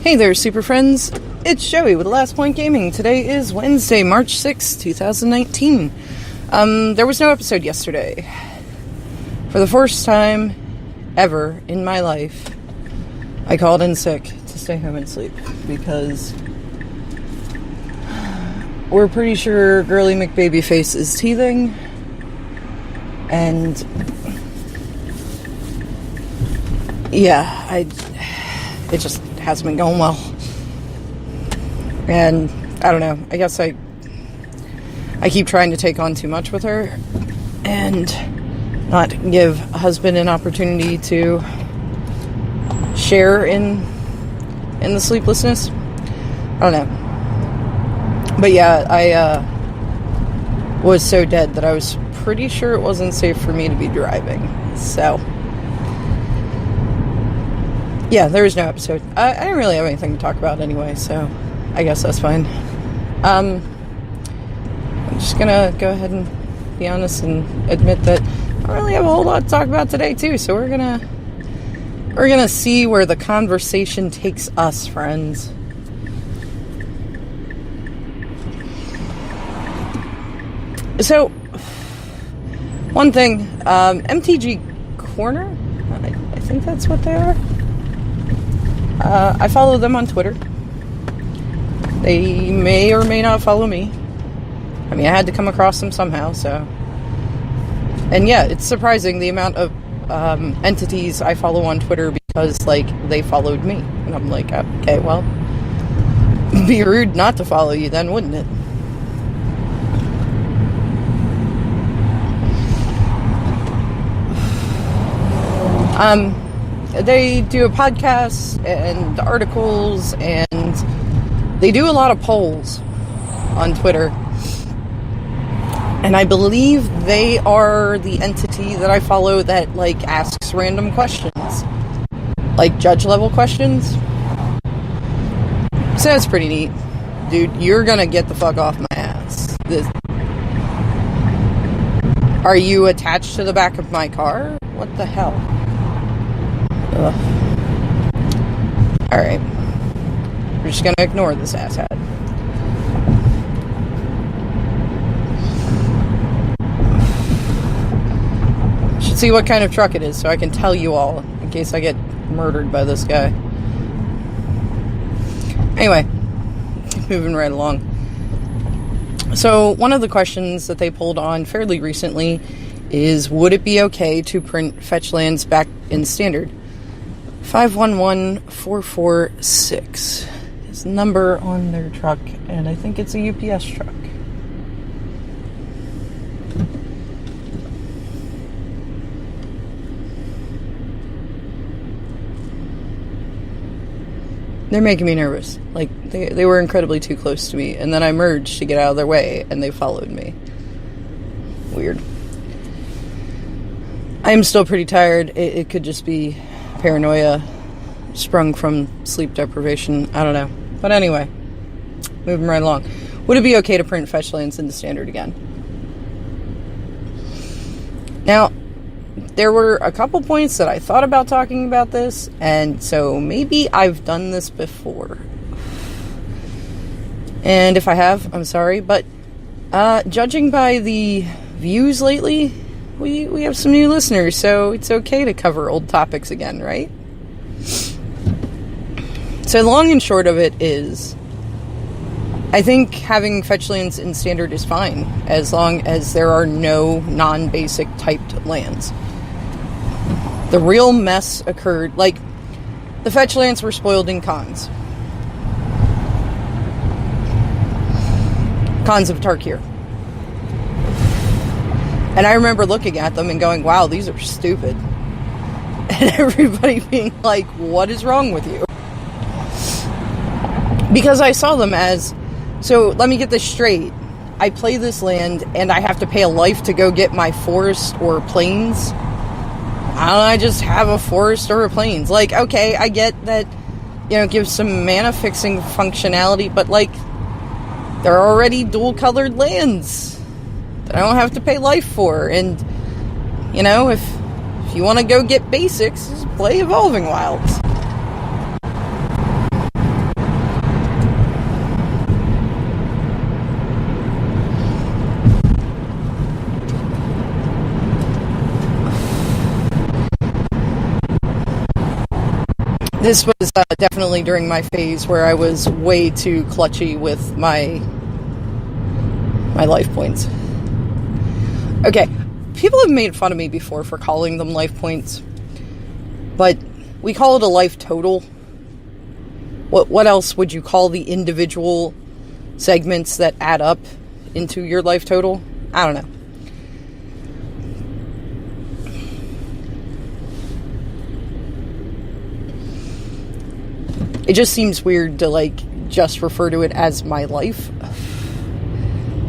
Hey there, super friends. It's Joey with Last Point Gaming. Today is Wednesday, March 6th, 2019. There was no episode yesterday. For the first time ever in my life, I called in sick to stay home and sleep because we're pretty sure Girly McBabyface is teething, and yeah, it just hasn't been going well. And I don't know, I guess I keep trying to take on too much with her and not give a husband an opportunity to share in the sleeplessness. I don't know. But yeah, I was so dead that I was pretty sure it wasn't safe for me to be driving. So yeah, there was no episode. I didn't really have anything to talk about anyway, so I guess that's fine. I'm just gonna go ahead and be honest and admit that I don't really have a whole lot to talk about today too, so we're gonna see where the conversation takes us, friends. So, one thing, MTG Corner, I think that's what they are. I follow them on Twitter. They may or may not follow me. I mean, I had to come across them somehow, so. And yeah, it's surprising the amount of entities I follow on Twitter because, like, they followed me. And I'm like, okay, well, it'd be rude not to follow you then, wouldn't it? They do a podcast and articles, and they do a lot of polls on Twitter. And I believe they are the entity that I follow that, like, asks random questions. Like, judge-level questions. So that's pretty neat. Dude, you're gonna get the fuck off my ass. Are you attached to the back of my car? What the hell? Ugh. Alright. We're just gonna ignore this asshat. Should see what kind of truck it is so I can tell you all in case I get murdered by this guy. Anyway, moving right along. So, one of the questions that they polled on fairly recently is, would it be okay to print fetch lands back in standard? 511446 is the number on their truck, and I think it's a UPS truck. They're making me nervous. Like, they were incredibly too close to me, and then I merged to get out of their way, and they followed me. Weird. I am still pretty tired. It could just be paranoia sprung from sleep deprivation. I don't know. But anyway, moving right along. Would it be okay to print fetch lands into standard again? Now, there were a couple points that I thought about talking about this, and so maybe I've done this before. And if I have, I'm sorry, but judging by the views lately, we have some new listeners, so it's okay to cover old topics again, right? So the long and short of it is, I think having fetch lands in standard is fine, as long as there are no non-basic typed lands. The real mess occurred, like, the fetch lands were spoiled in cons. Cons of Tarkir. And I remember looking at them and going, wow, these are stupid. And everybody being like, what is wrong with you? Because I saw them as, so let me get this straight. I play this land and I have to pay a life to go get my forest or plains. Why don't I just have a forest or a plains? Like, okay, I get that, you know, it gives some mana fixing functionality, but, like, there are already dual colored lands that I don't have to pay life for. And, you know, if you want to go get basics, just play Evolving Wilds. This was definitely during my phase where I was way too clutchy with my life points. Okay, people have made fun of me before for calling them life points, but we call it a life total. What else would you call the individual segments that add up into your life total? I don't know. It just seems weird to, just refer to it as my life.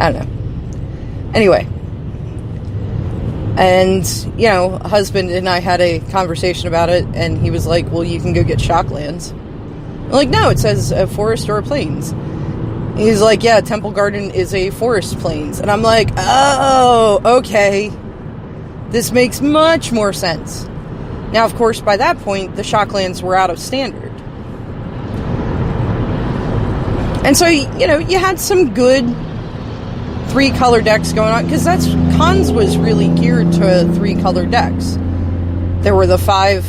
I don't know. Anyway. And, husband and I had a conversation about it, and he was like, well, you can go get Shocklands. I'm like, no, it says a forest or a plains. He's like, yeah, Temple Garden is a forest plains. And I'm like, oh, okay. This makes much more sense. Now, of course, by that point, the Shocklands were out of standard. And so, you had some good 3-color decks going on, because Cons was really geared to 3-color decks. There were the 5,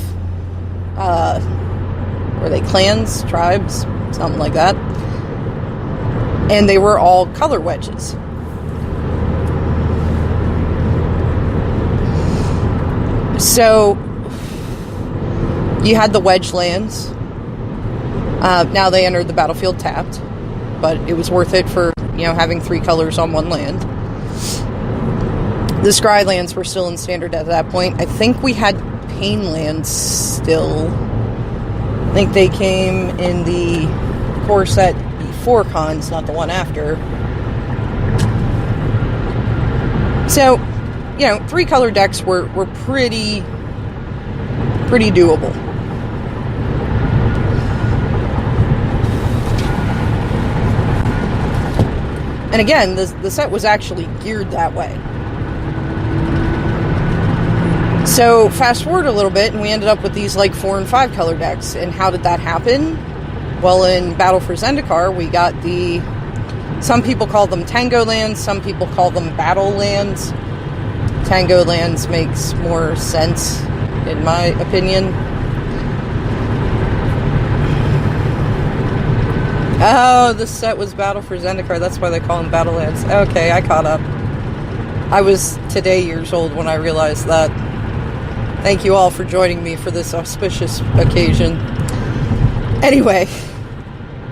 were they clans, tribes, something like that. And they were all color wedges. So, you had the wedge lands. Now they entered the battlefield tapped. But it was worth it for, having 3 colors on one land. The Scry lands were still in standard at that point. I think we had Pain lands still. I think they came in the core set before Cons, not the one after. So, 3-color decks were pretty doable. And again, the set was actually geared that way. So, fast forward a little bit, and we ended up with these 4 and 5 color decks. And how did that happen? Well, in Battle for Zendikar, we got some people call them Tango lands, some people call them Battle lands. Tango lands makes more sense, in my opinion. Oh, the set was Battle for Zendikar. That's why they call them Battlelands. Okay, I caught up. I was today years old when I realized that. Thank you all for joining me for this auspicious occasion. Anyway,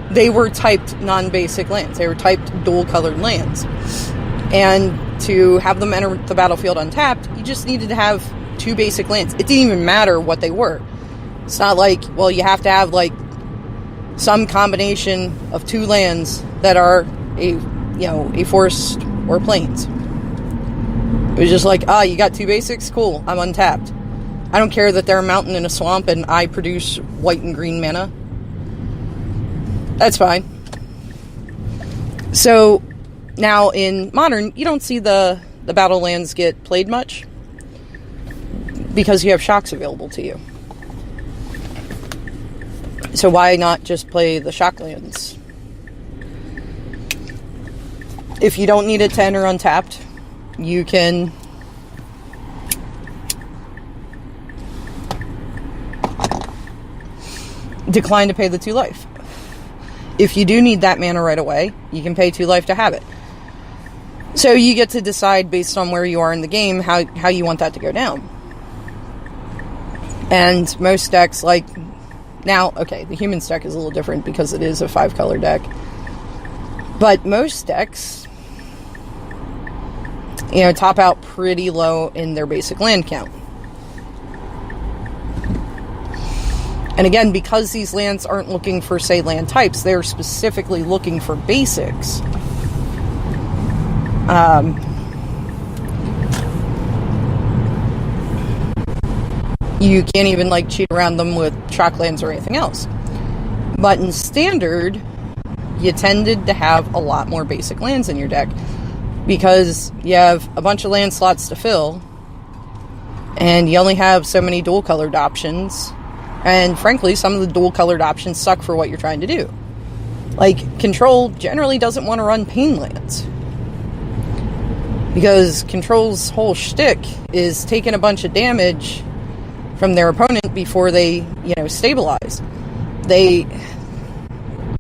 they were typed non-basic lands. They were typed dual-colored lands. And to have them enter the battlefield untapped, you just needed to have 2 basic lands. It didn't even matter what they were. It's not like, well, you have to have, some combination of 2 lands that are a forest or plains. It was just you got 2 basics? Cool, I'm untapped. I don't care that they're a mountain and a swamp and I produce white and green mana. That's fine. So, now in Modern, you don't see the battle lands get played much because you have shocks available to you. So why not just play the Shocklands? If you don't need it to enter untapped, you can decline to pay the 2 life. If you do need that mana right away, you can pay 2 life to have it. So you get to decide based on where you are in the game how you want that to go down. And most decks now, okay, the Humans deck is a little different because it is a 5-color deck. But most decks, top out pretty low in their basic land count. And again, because these lands aren't looking for, say, land types, they're specifically looking for basics. You can't even cheat around them with Shocklands or anything else. But in Standard, you tended to have a lot more basic lands in your deck because you have a bunch of land slots to fill and you only have so many dual colored options, and frankly some of the dual colored options suck for what you're trying to do. Control generally doesn't want to run Pain lands because Control's whole shtick is taking a bunch of damage from their opponent before they, stabilize. they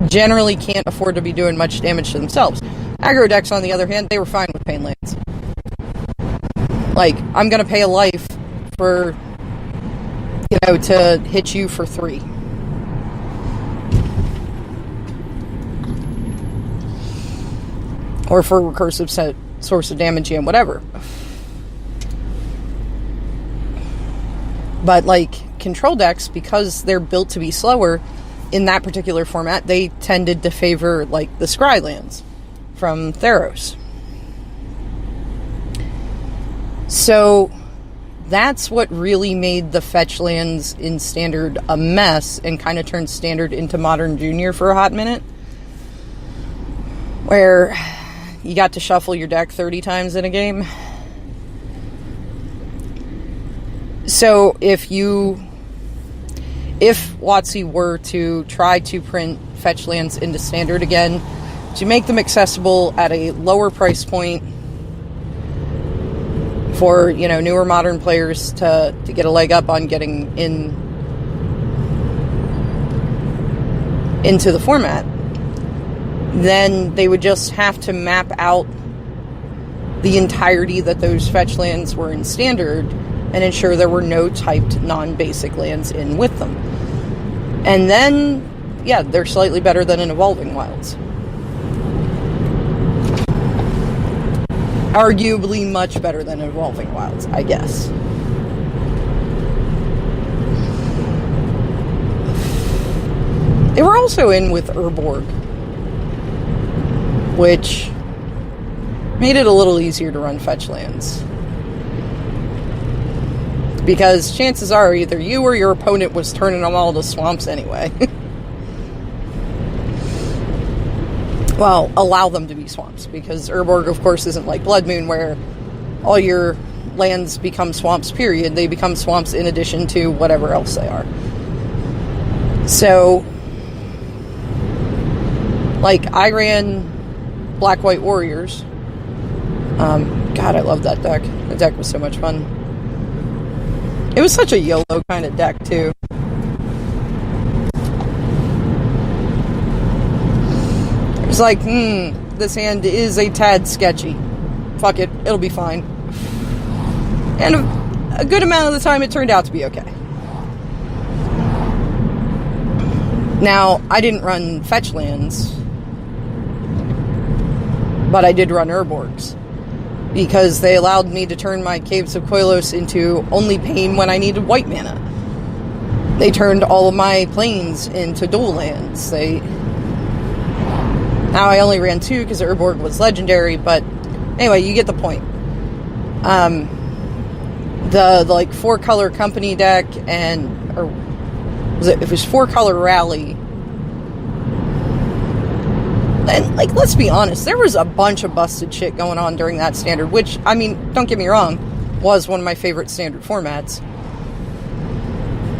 generally can't afford to be doing much damage to themselves. Aggro decks, on the other hand, they were fine with paying lands. Like, I'm going to pay a life for, to hit you for 3. Or for a recursive source of damage and whatever. But, like, control decks, because they're built to be slower, in that particular format, they tended to favor, like, the Scry lands from Theros. So, that's what really made the fetch lands in Standard a mess and kind of turned Standard into Modern Junior for a hot minute. Where you got to shuffle your deck 30 times in a game. So, if WotC were to try to print fetch lands into Standard again, to make them accessible at a lower price point for, newer modern players to get a leg up on getting into the format, then they would just have to map out the entirety that those fetch lands were in Standard and ensure there were no typed non-basic lands in with them. And then, yeah, they're slightly better than in Evolving Wilds. Arguably much better than Evolving Wilds, I guess. They were also in with Urborg, which made it a little easier to run fetch lands. Because chances are either you or your opponent was turning them all to swamps anyway. Well, allow them to be swamps, because Urborg, of course, isn't like Blood Moon, where all your lands become swamps, period. They become swamps in addition to whatever else they are. So, like, I ran Black-White Warriors. God, I love that deck. The deck was so much fun. It was such a YOLO kind of deck, too. It was like, this hand is a tad sketchy. Fuck it, it'll be fine. And a good amount of the time it turned out to be okay. Now, I didn't run fetch lands, but I did run Urborgs, because they allowed me to turn my Caves of Koilos into only pain when I needed white mana. They turned all of my plains into dual lands. Now I only ran 2 because Urborg was legendary, but anyway, you get the point. The like 4-color company deck it was 4-color rally. And, like, let's be honest, there was a bunch of busted shit going on during that Standard, which, I mean, don't get me wrong, was one of my favorite Standard formats.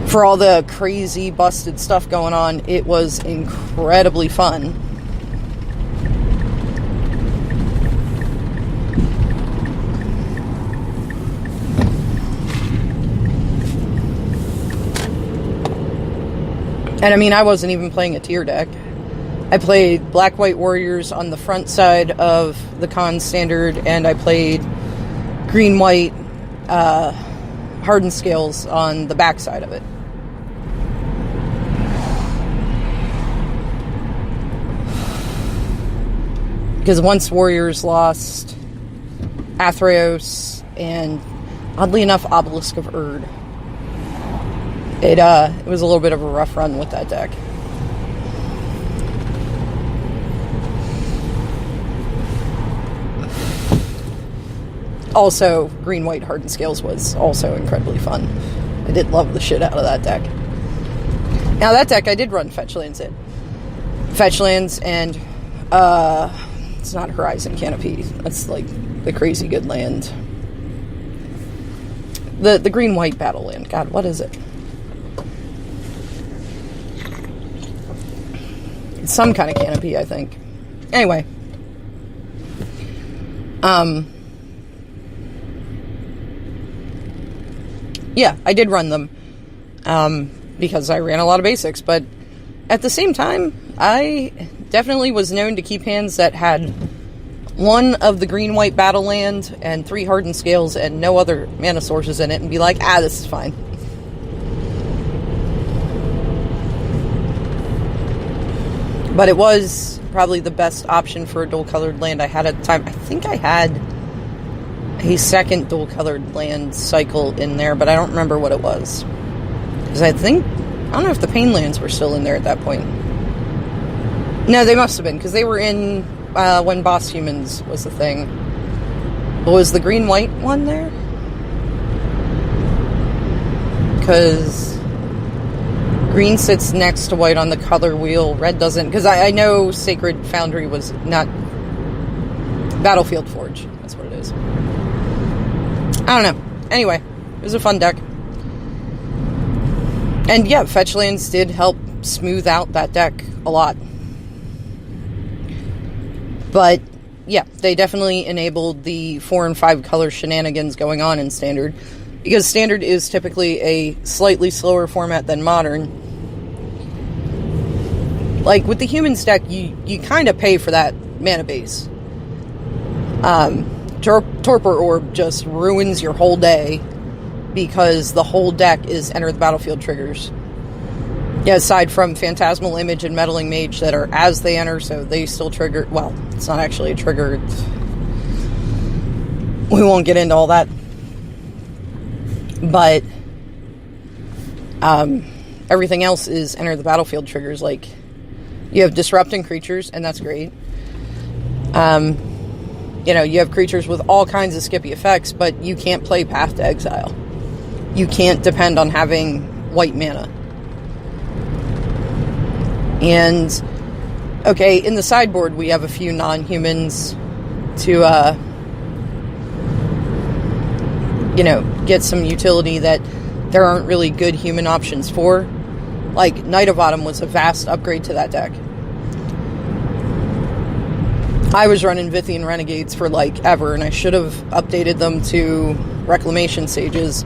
For all the crazy, busted stuff going on, it was incredibly fun. And, I mean, I wasn't even playing a tier deck. I played Black-White Warriors on the front side of the Con Standard, and I played Green-White Hardened Scales on the back side of it. Because once Warriors lost Athreos and, oddly enough, Obelisk of Erd, it was a little bit of a rough run with that deck. Also, Green-White Hardened Scales was also incredibly fun. I did love the shit out of that deck. Now, that deck I did run fetch lands in. Fetch lands and, it's not Horizon Canopy. That's, like, the crazy good land. The Green-White Battle Land. God, what is it? It's some kind of canopy, I think. Anyway. Yeah, I did run them. Because I ran a lot of basics, but at the same time, I definitely was known to keep hands that had one of the green-white battle land and 3 hardened scales and no other mana sources in it and be like, this is fine. But it was probably the best option for a dual-colored land I had at the time. I think I had a second dual-colored land cycle in there, but I don't remember what it was. Because I don't know if the Pain lands were still in there at that point. No, they must have been, because they were in when Boss Humans was the thing. But was the green-white one there? Because green sits next to white on the color wheel. Red doesn't. Because I know Sacred Foundry was not... Battlefield Forge. That's what it is. I don't know. Anyway, it was a fun deck. And yeah, fetch lands did help smooth out that deck a lot. But yeah, they definitely enabled the 4 and 5 color shenanigans going on in Standard. Because Standard is typically a slightly slower format than Modern. Like, with the Humans deck, you kind of pay for that mana base. Torpor Orb just ruins your whole day because the whole deck is Enter the Battlefield triggers. Yeah, aside from Phantasmal Image and Meddling Mage that are as they enter, so they still trigger... Well, it's not actually a trigger. We won't get into all that. But everything else is Enter the Battlefield triggers. Like, you have Disrupting Creatures, and that's great. You have creatures with all kinds of skippy effects, but you can't play Path to Exile. You can't depend on having white mana. And, okay, in the sideboard, we have a few non-humans to, get some utility that there aren't really good human options for. Like, Knight of Autumn was a vast upgrade to that deck. I was running Vithian Renegades for, ever, and I should have updated them to Reclamation Sages.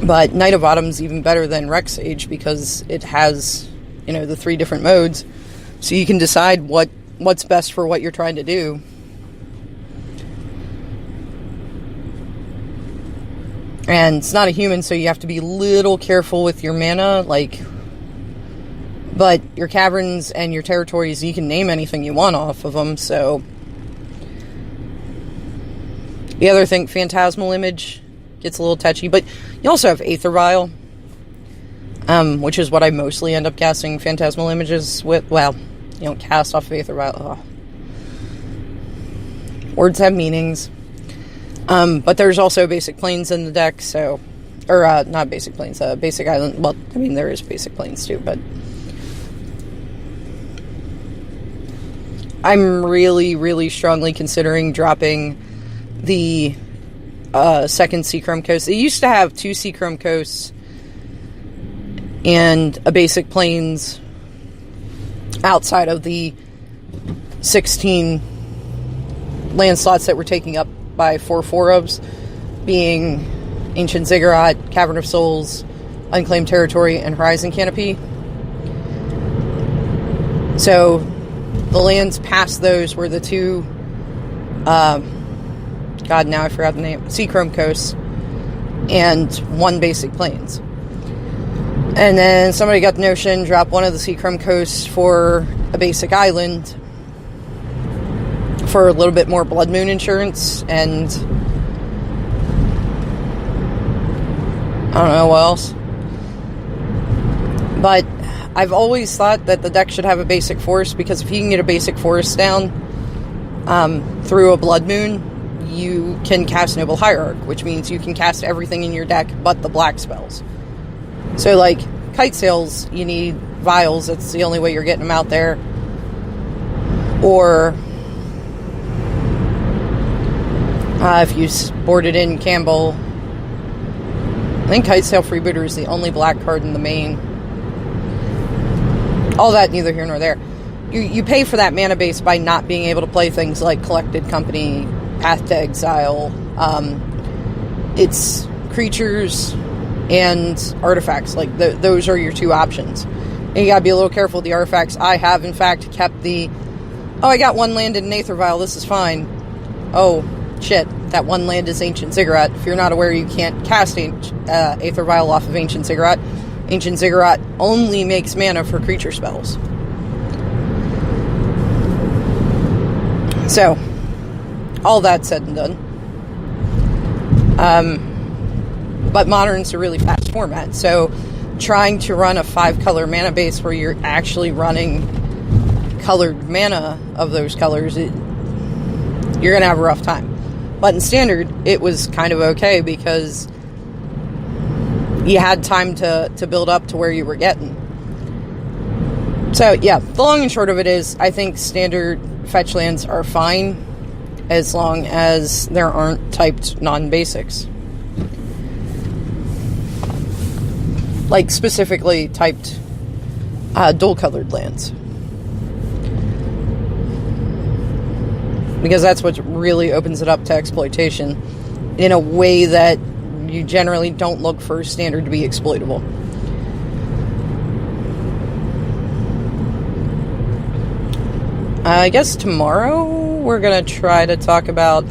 But Knight of Autumn's even better than Rec Sage because it has, the 3 different modes. So you can decide what's best for what you're trying to do. And it's not a human, so you have to be a little careful with your mana, but your caverns and your territories, you can name anything you want off of them, so... The other thing, Phantasmal Image gets a little touchy, but you also have Aether Vial, which is what I mostly end up casting Phantasmal Images with. Well, you don't cast off of Aether Vial. Oh. Words have meanings. But there's also Basic Plains in the deck, so... Or, not Basic Plains, Basic Island. Well, I mean, there is Basic Plains too, but... I'm really, really strongly considering dropping the second Seachrome Coast. It used to have 2 Seachrome Coasts and a Basic Plains outside of the 16 land slots that were taking up by 4 4-ofs, being Ancient Ziggurat, Cavern of Souls, Unclaimed Territory, and Horizon Canopy. So the lands past those were the 2 God, now I forgot the name. Seachrome Coasts and 1 Basic Plains. And then somebody got the notion, drop one of the Seachrome Coasts for a Basic Island for a little bit more Blood Moon insurance, and I don't know what else. But I've always thought that the deck should have a Basic Forest, because if you can get a Basic Forest down through a Blood Moon, you can cast Noble Hierarch, which means you can cast everything in your deck but the black spells. So, Kite Sails, you need Vials. That's the only way you're getting them out there. Or, if you boarded in Campbell, I think Kite Sail Freebooter is the only black card in the main. All that, neither here nor there. You pay for that mana base by not being able to play things like Collected Company, Path to Exile. It's creatures and artifacts. Like, those are your two options. And you gotta be a little careful with the artifacts. I have, in fact, kept the, I got one landed in Aether Vial, this is fine. Oh, shit, that one land is Ancient Ziggurat. If you're not aware, you can't cast Aether Vial off of Ancient Ziggurat. Ancient Ziggurat only makes mana for creature spells. So, all that said and done. But Modern's a really fast format, so trying to run a 5-color mana base where you're actually running colored mana of those colors, you're going to have a rough time. But in Standard, it was kind of okay because you had time to build up to where you were getting. So, yeah, the long and short of it is, I think Standard fetch lands are fine as long as there aren't typed non-basics. Like, specifically typed dual-colored lands. Because that's what really opens it up to exploitation in a way that you generally don't look for Standard to be exploitable. I guess tomorrow we're going to try to talk about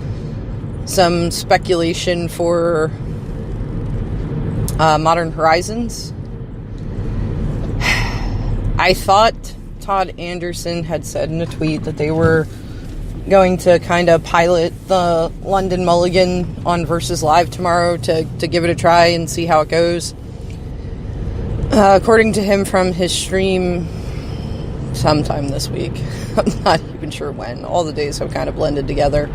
some speculation for Modern Horizons. I thought Todd Anderson had said in a tweet that they were going to kind of pilot the London Mulligan on Versus Live tomorrow to give it a try and see how it goes. According to him from his stream sometime this week, I'm not even sure when, all the days have kind of blended together.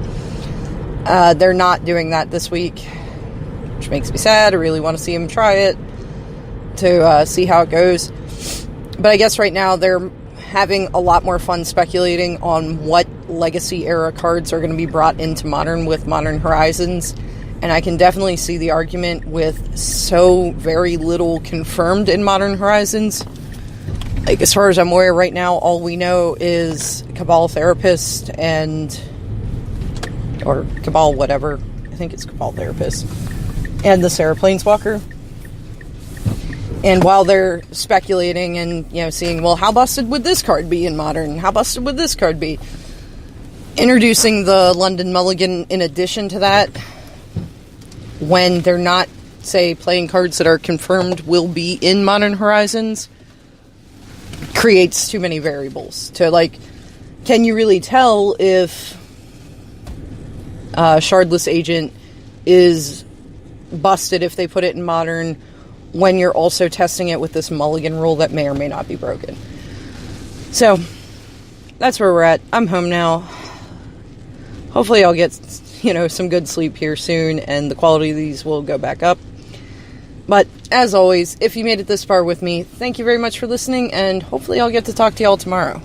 They're not doing that this week, which makes me sad. I really want to see him try it to see how it goes. But I guess right now they're having a lot more fun speculating on what Legacy era cards are going to be brought into Modern with Modern Horizons. And I can definitely see the argument with so very little confirmed in Modern Horizons. Like, as far as I'm aware right now, all we know is Cabal Therapist or Cabal whatever. I think it's Cabal Therapist. And the Sarah Planeswalker. And while they're speculating and, seeing, well, how busted would this card be in Modern? How busted would this card be? Introducing the London Mulligan in addition to that, when they're not, say, playing cards that are confirmed will be in Modern Horizons, creates too many variables. To, can you really tell if Shardless Agent is busted if they put it in Modern, when you're also testing it with this Mulligan rule that may or may not be broken? So, that's where we're at. I'm home now. Hopefully I'll get, some good sleep here soon, and the quality of these will go back up. But, as always, if you made it this far with me, thank you very much for listening, and hopefully I'll get to talk to y'all tomorrow.